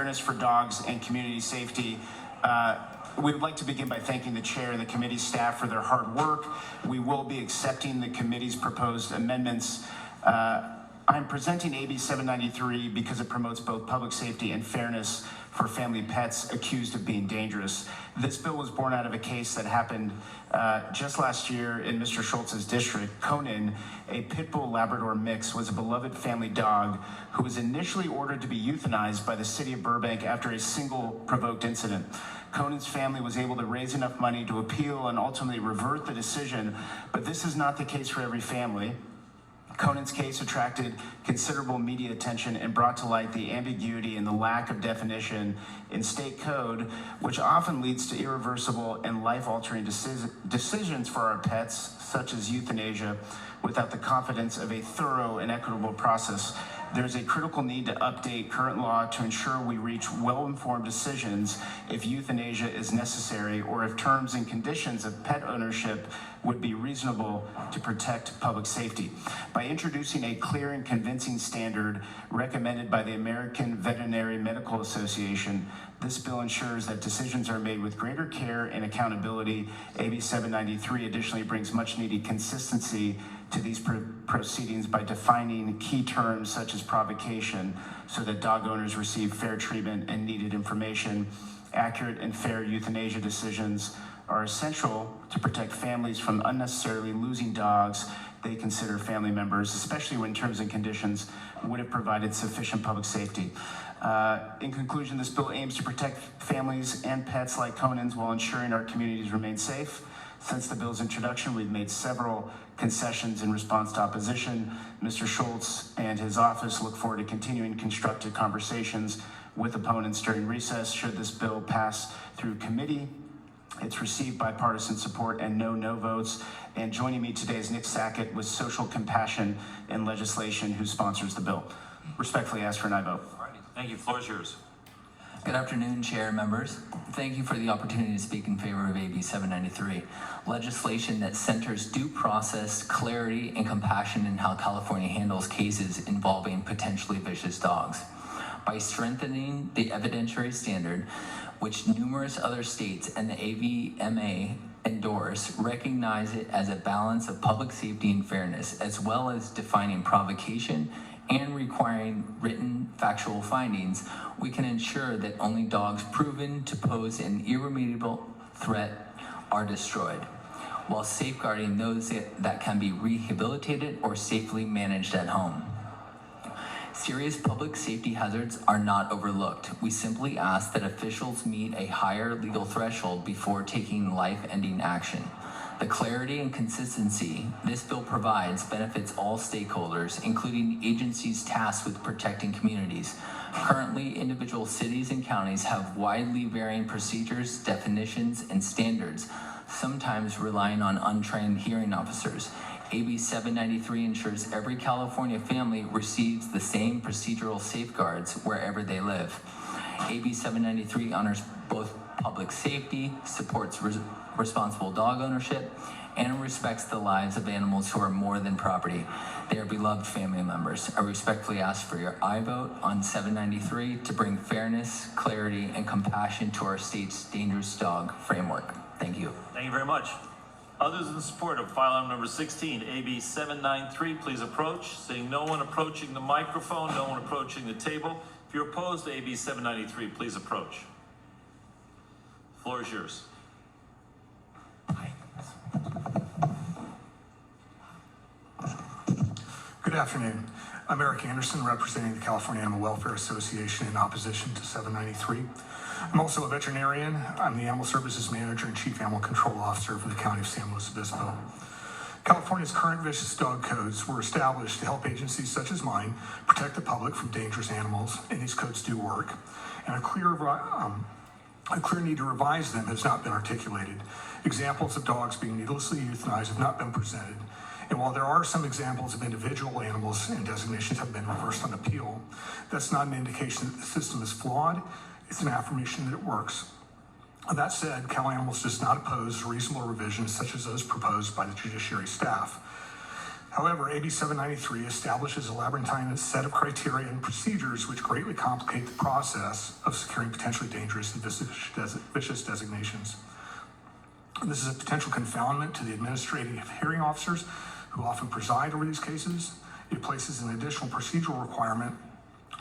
Fairness for dogs and community safety. We would like to begin by thanking the chair and the committee staff for their hard work. We will be accepting the committee's proposed amendments. I'm presenting AB 793 because it promotes both public safety and fairness for family pets accused of being dangerous. This bill was born out of a case that happened just last year in Mr. Schultz's district. Conan, a pit bull Labrador mix, was a beloved family dog who was initially ordered to be euthanized by the city of Burbank after a single provoked incident. Conan's family was able to raise enough money to appeal and ultimately revert the decision, but this is not the case for every family. Conan's case attracted considerable media attention and brought to light the ambiguity and the lack of definition in state code, which often leads to irreversible and life-altering decisions for our pets, such as euthanasia, without the confidence of a thorough and equitable process. There's a critical need to update current law to ensure we reach well-informed decisions if euthanasia is necessary or if terms and conditions of pet ownership would be reasonable to protect public safety. By introducing a clear and convincing standard recommended by the American Veterinary Medical Association, this bill ensures that decisions are made with greater care and accountability. AB 793 additionally brings much needed consistency to these proceedings by defining key terms such as provocation so that dog owners receive fair treatment and needed information. Accurate and fair euthanasia decisions are essential to protect families from unnecessarily losing dogs they consider family members, especially when terms and conditions would have provided sufficient public safety. In conclusion, this bill aims to protect families and pets like Conan's while ensuring our communities remain safe. Since the bill's introduction, we've made several concessions in response to opposition. Mr. Schultz and his office look forward to continuing constructive conversations with opponents during recess should this bill pass through committee. It's received bipartisan support and no votes. And joining me today is Nick Sackett with Social Compassion in Legislation, who sponsors the bill. Respectfully ask for an aye vote. All right. Thank you. The floor is yours. Good afternoon, Chair and members. Thank you for the opportunity to speak in favor of AB 793, legislation that centers due process, clarity, and compassion in how California handles cases involving potentially vicious dogs. By strengthening the evidentiary standard, which numerous other states and the AVMA endorse, recognize it as a balance of public safety and fairness, as well as defining provocation and requiring written factual findings, we can ensure that only dogs proven to pose an irremediable threat are destroyed, while safeguarding those that can be rehabilitated or safely managed at home. Serious public safety hazards are not overlooked. We simply ask that officials meet a higher legal threshold before taking life-ending action. The clarity and consistency this bill provides benefits all stakeholders, including agencies tasked with protecting communities. Currently, individual cities and counties have widely varying procedures, definitions, and standards, sometimes relying on untrained hearing officers. AB 793 ensures every California family receives the same procedural safeguards wherever they live. AB 793 honors both public safety, supports responsible dog ownership, and respects the lives of animals who are more than property. They are beloved family members. I respectfully ask for your aye vote on 793 to bring fairness, clarity, and compassion to our state's dangerous dog framework. Thank you. Thank you very much. Others in support of file item number 16, AB 793, please approach. Seeing no one approaching the microphone, no one approaching the table. If you're opposed to AB 793, please approach. The floor is yours. Good afternoon. I'm Eric Anderson, representing the California Animal Welfare Association in opposition to 793. I'm also a veterinarian. I'm the Animal Services Manager and Chief Animal Control Officer for the County of San Luis Obispo. California's current vicious dog codes were established to help agencies such as mine protect the public from dangerous animals, and these codes do work. And a clear need to revise them has not been articulated. Examples of dogs being needlessly euthanized have not been presented. And while there are some examples of individual animals and designations have been reversed on appeal, that's not an indication that the system is flawed. It's an affirmation that it works. That said, Cal Animals does not oppose reasonable revisions such as those proposed by the judiciary staff. However, AB 793 establishes a labyrinthine set of criteria and procedures which greatly complicate the process of securing potentially dangerous and vicious designations. This is a potential confoundment to the administrative hearing officers who often preside over these cases. It places an additional procedural requirement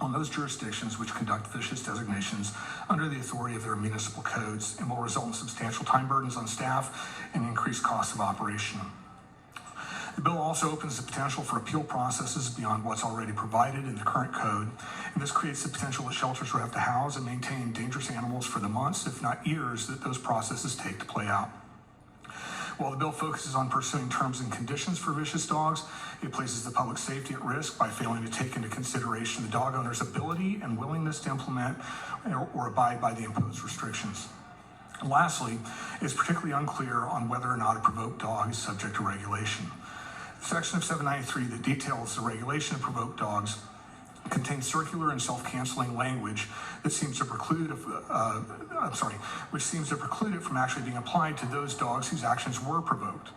on those jurisdictions which conduct vicious designations under the authority of their municipal codes and will result in substantial time burdens on staff and increased costs of operation. The bill also opens the potential for appeal processes beyond what's already provided in the current code, and this creates the potential that shelters will have to house and maintain dangerous animals for the months, if not years, that those processes take to play out. While the bill focuses on pursuing terms and conditions for vicious dogs, it places the public safety at risk by failing to take into consideration the dog owner's ability and willingness to implement or abide by the imposed restrictions. Lastly, it's particularly unclear on whether or not a provoked dog is subject to regulation. The section of 793 that details the regulation of provoked dogs contains circular and self-canceling language that seems to preclude which seems to preclude it from actually being applied to those dogs whose actions were provoked.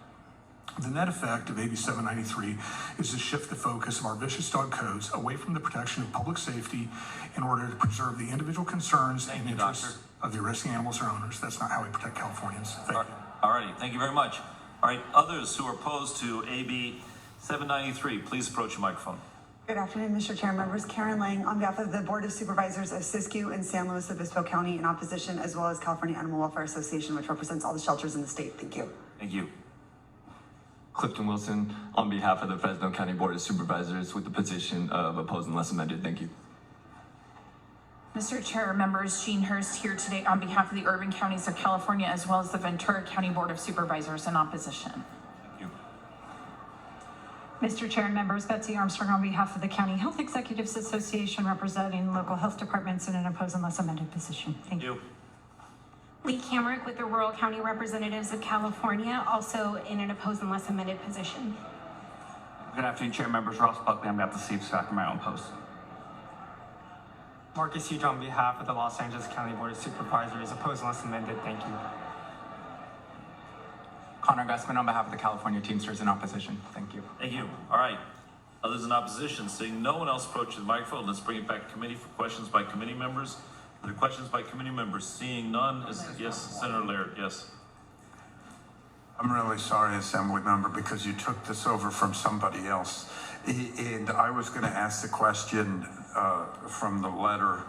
The net effect of AB 793 is to shift the focus of our vicious dog codes away from the protection of public safety in order to preserve the individual concerns and interests of the arresting animals or owners. That's not how we protect Californians. Thank you. All righty, thank you very much. All right, others who are opposed to AB 793, please approach the microphone. Good afternoon, Mr. Chair, members. Karen Lang on behalf of the Board of Supervisors of Siskiyou and San Luis Obispo County in opposition, as well as California Animal Welfare Association, which represents all the shelters in the state. Thank you. Thank you. Clifton Wilson on behalf of the Fresno County Board of Supervisors with the position of opposed unless amended. Thank you. Mr. Chair, members, Jean Hurst here today on behalf of the urban counties of California, as well as the Ventura County Board of Supervisors in opposition. Thank you. Mr. Chair and members, Betsy Armstrong on behalf of the County Health Executives Association, representing local health departments in an opposed unless amended position. Thank you. Lee Camrick with the Rural County Representatives of California, also in an opposed unless amended position. Good afternoon, Chair members. Ross Buckley on behalf of the City of Sacramento Post. Marcus Huge on behalf of the Los Angeles County Board of Supervisors, opposed unless amended. Thank you. Connor Gusman on behalf of the California Teamsters in opposition. Thank you. Thank you. All right. Others in opposition, seeing no one else approach the microphone, let's bring it back to committee for questions by committee members. Are there questions by committee members? Seeing none, yes, Senator Laird, yes. I'm really sorry, Assembly Member, because you took this over from somebody else. And I was going to ask the question from the letter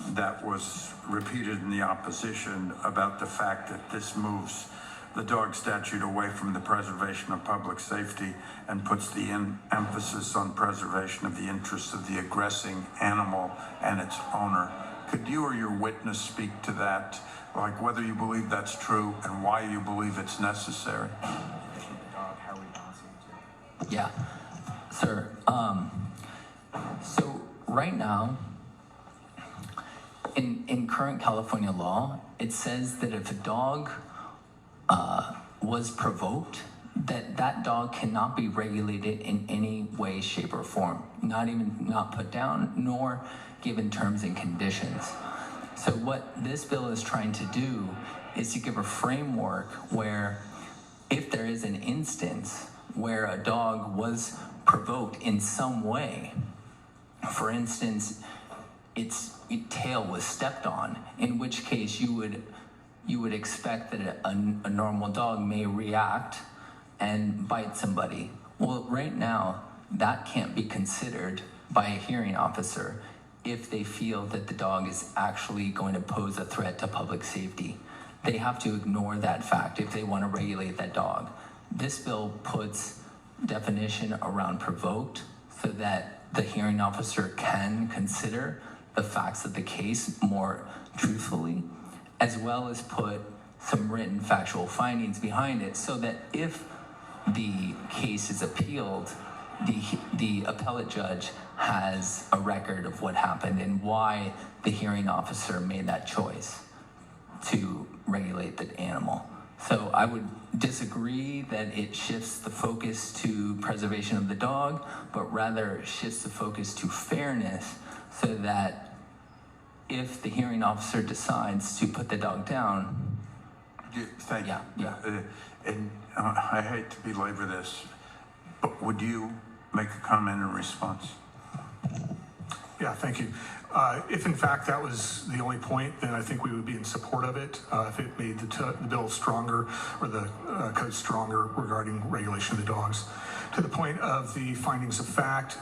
that was repeated in the opposition about the fact that this moves the dog statute away from the preservation of public safety and puts the emphasis on preservation of the interests of the aggressing animal and its owner. Could you or your witness speak to that, like whether you believe that's true and why you believe it's necessary? Yeah, sir. So right now, in current California law, it says that if a dog was provoked, that dog cannot be regulated in any way, shape, or form. Not put down, nor given terms and conditions. So what this bill is trying to do is to give a framework where if there is an instance where a dog was provoked in some way, for instance, its tail was stepped on, in which case you would expect that a normal dog may react and bite somebody. Well, right now, that can't be considered by a hearing officer if they feel that the dog is actually going to pose a threat to public safety. They have to ignore that fact if they want to regulate that dog. This bill puts definition around provoked so that the hearing officer can consider the facts of the case more truthfully, as well as put some written factual findings behind it so that if the case is appealed, the appellate judge has a record of what happened and why the hearing officer made that choice to regulate the animal. So I would disagree that it shifts the focus to preservation of the dog, but rather shifts the focus to fairness so that if the hearing officer decides to put the dog down. Thank you. Yeah. And I hate to belabor this, Would you make a comment in response? Yeah, thank you. If in fact that was the only point, then I think we would be in support of it. If it made the bill stronger or the code stronger regarding regulation of the dogs. To the point of the findings of fact,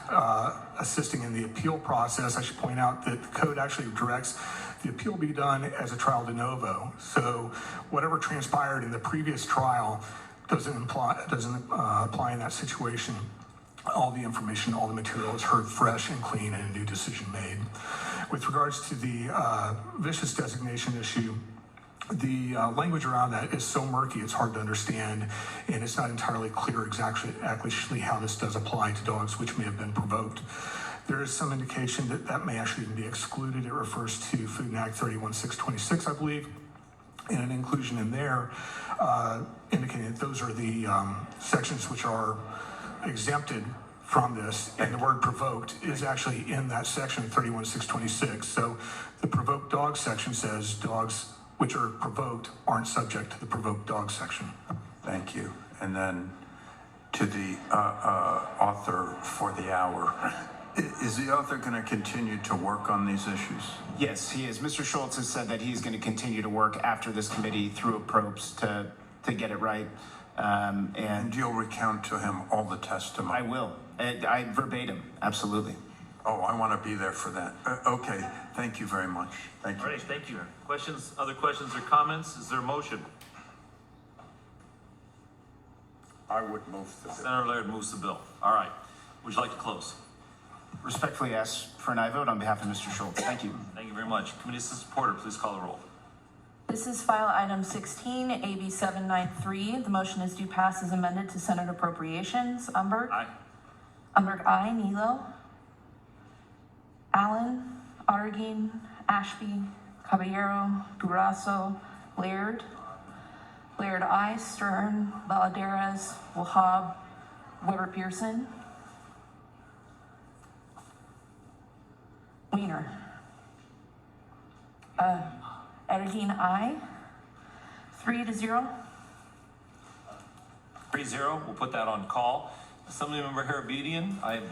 assisting in the appeal process, I should point out that the code actually directs the appeal be done as a trial de novo. So whatever transpired in the previous trial doesn't apply in that situation. All the information, all the material is heard fresh and clean and a new decision made. With regards to the vicious designation issue, the language around that is so murky, it's hard to understand, and it's not entirely clear exactly how this does apply to dogs which may have been provoked. There is some indication that that may actually even be excluded. It refers to Food and Act 31-626, I believe, and an inclusion in there indicating that those are the sections which are exempted from this, and the word provoked is actually in that section 31-626. So the provoked dog section says dogs which are provoked aren't subject to the provoked dog section. Thank you. And then to the author for the hour. Is the author going to continue to work on these issues? Yes, he is. Mr. Schultz has said that he's going to continue to work after this committee through probes to get it right. And you'll recount to him all the testimony? I will. I verbatim, absolutely. Oh, I want to be there for that. Okay, thank you very much. Thank you. All right, thank you. Questions, other questions or comments? Is there a motion? I would move the bill. Senator Laird moves the bill. All right. Would you like to close? Respectfully ask for an aye vote on behalf of Mr. Schultz. Thank you. Thank you very much. Committee Assistant Porter, please call the roll. This is file item 16, AB 793. The motion is due pass as amended to Senate Appropriations. Umberg? Aye. Umberg, aye. Nilo? Allen? Ottergein? Ashby? Caballero? Durazo? Laird? Laird, aye. Stern? Valadares? Wahab? Weber Pearson? Wiener? Ottergein, aye. 3-0. 3-0. We'll put that on call. Assemblymember Harabedian, I have